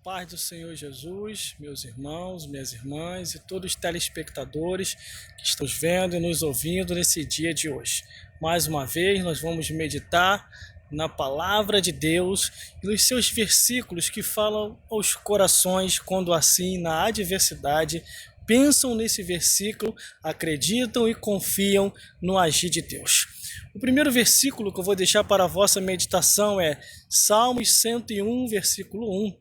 paz do Senhor Jesus, meus irmãos, minhas irmãs e todos os telespectadores que estão vendo e nos ouvindo nesse dia de hoje. Mais uma vez, nós vamos meditar na palavra de Deus e nos seus versículos que falam aos corações quando assim, na adversidade, pensam nesse versículo, acreditam e confiam no agir de Deus. O primeiro versículo que eu vou deixar para a vossa meditação é Salmos 101, versículo 1.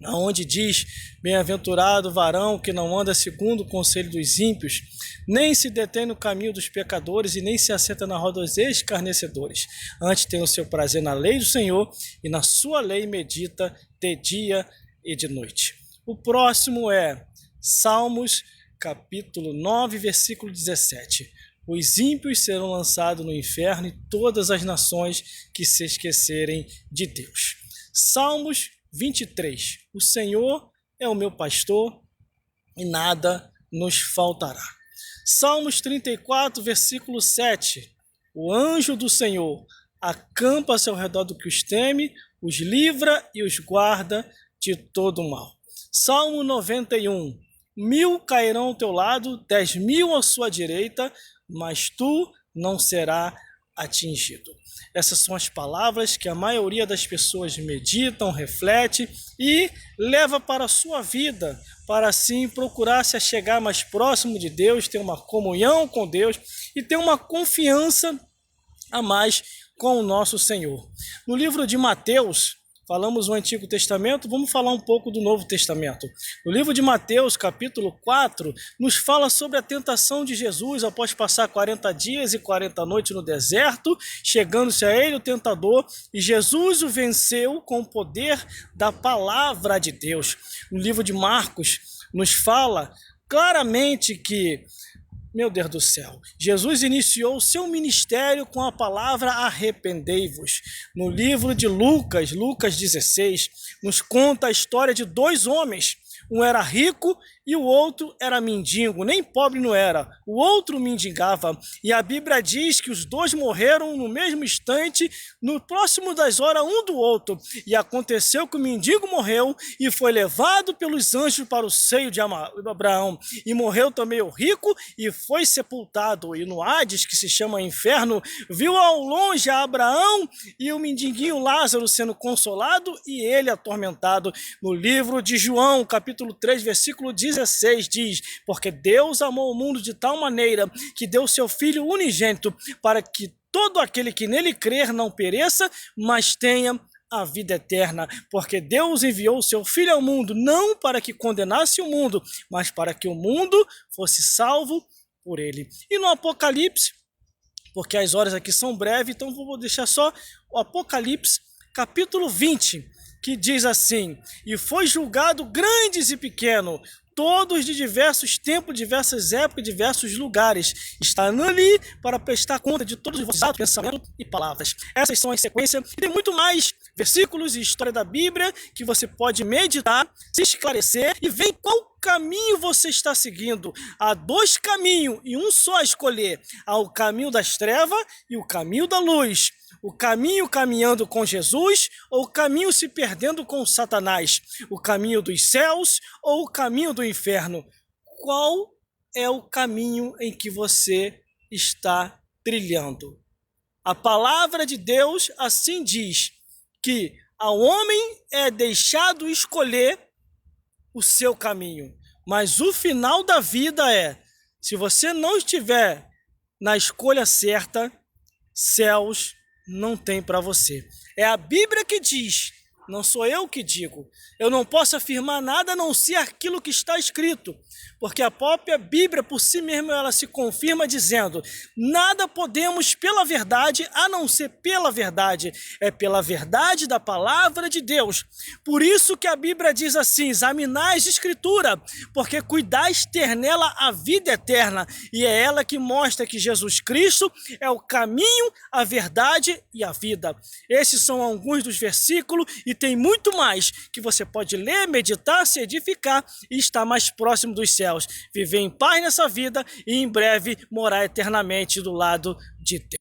Onde diz: bem-aventurado o varão que não anda segundo o conselho dos ímpios, nem se detém no caminho dos pecadores e nem se assenta na roda dos escarnecedores. Antes tem o seu prazer na lei do Senhor e na sua lei medita de dia e de noite. O próximo é Salmos capítulo 9, versículo 17. Os ímpios serão lançados no inferno e todas as nações que se esquecerem de Deus. Salmos 23. O Senhor é o meu pastor e nada nos faltará. Salmos 34, versículo 7. O anjo do Senhor acampa-se ao redor do que os teme, os livra e os guarda de todo o mal. Salmo 91. 1000 cairão ao teu lado, 10.000 à sua direita, mas tu não serás atingido. Essas são as palavras que a maioria das pessoas meditam, reflete e leva para a sua vida, para assim procurar se achegar mais próximo de Deus, ter uma comunhão com Deus e ter uma confiança a mais com o nosso Senhor. No livro de Mateus, falamos o Antigo Testamento, vamos falar um pouco do Novo Testamento. No livro de Mateus, capítulo 4, nos fala sobre a tentação de Jesus após passar 40 dias e 40 noites no deserto, chegando-se a ele o tentador, e Jesus o venceu com o poder da palavra de Deus. No livro de Marcos, nos fala claramente que, meu Deus do céu, Jesus iniciou o seu ministério com a palavra arrependei-vos. No livro de Lucas, Lucas 16, nos conta a história de dois homens. Um era rico e o outro era mendigo, nem pobre não era, o outro mendigava. E a Bíblia diz que os dois morreram no mesmo instante, no próximo das horas um do outro. E aconteceu que o mendigo morreu e foi levado pelos anjos para o seio de Abraão. E morreu também o rico e foi sepultado. E no Hades, que se chama inferno, viu ao longe a Abraão e o mendiguinho Lázaro sendo consolado e ele atormentado. No livro de João, capítulo 3, versículo 16, diz: porque Deus amou o mundo de tal maneira que deu seu Filho unigênito para que todo aquele que nele crer não pereça, mas tenha a vida eterna. Porque Deus enviou o seu Filho ao mundo, não para que condenasse o mundo, mas para que o mundo fosse salvo por ele. E no Apocalipse, porque as horas aqui são breves, então vou deixar só o Apocalipse, capítulo 20, que diz assim: e foi julgado grandes e pequenos, todos de diversos tempos, diversas épocas, diversos lugares, estando ali para prestar conta de todos os vossos atos, pensamentos e palavras. Essas são as sequências, e tem muito mais versículos e história da Bíblia que você pode meditar, se esclarecer e ver qual caminho você está seguindo. Há dois caminhos e um só a escolher. Há o caminho das trevas e o caminho da luz. O caminho caminhando com Jesus ou o caminho se perdendo com Satanás? O caminho dos céus ou o caminho do inferno? Qual é o caminho em que você está trilhando? A palavra de Deus assim diz que ao homem é deixado escolher o seu caminho, mas o final da vida é: se você não estiver na escolha certa, céus não tem para você. É a Bíblia que diz, não sou eu que digo. Eu não posso afirmar nada a não ser aquilo que está escrito, porque a própria Bíblia por si mesma ela se confirma dizendo: nada podemos pela verdade a não ser pela verdade. É pela verdade da palavra de Deus. Por isso que a Bíblia diz assim: examinai as Escrituras, porque cuidais ter nela a vida eterna. E é ela que mostra que Jesus Cristo é o caminho, a verdade e a vida. Esses são alguns dos versículos e tem muito mais que você pode ler, meditar, se edificar e estar mais próximo dos céus. Viver em paz nessa vida e em breve morar eternamente do lado de Deus.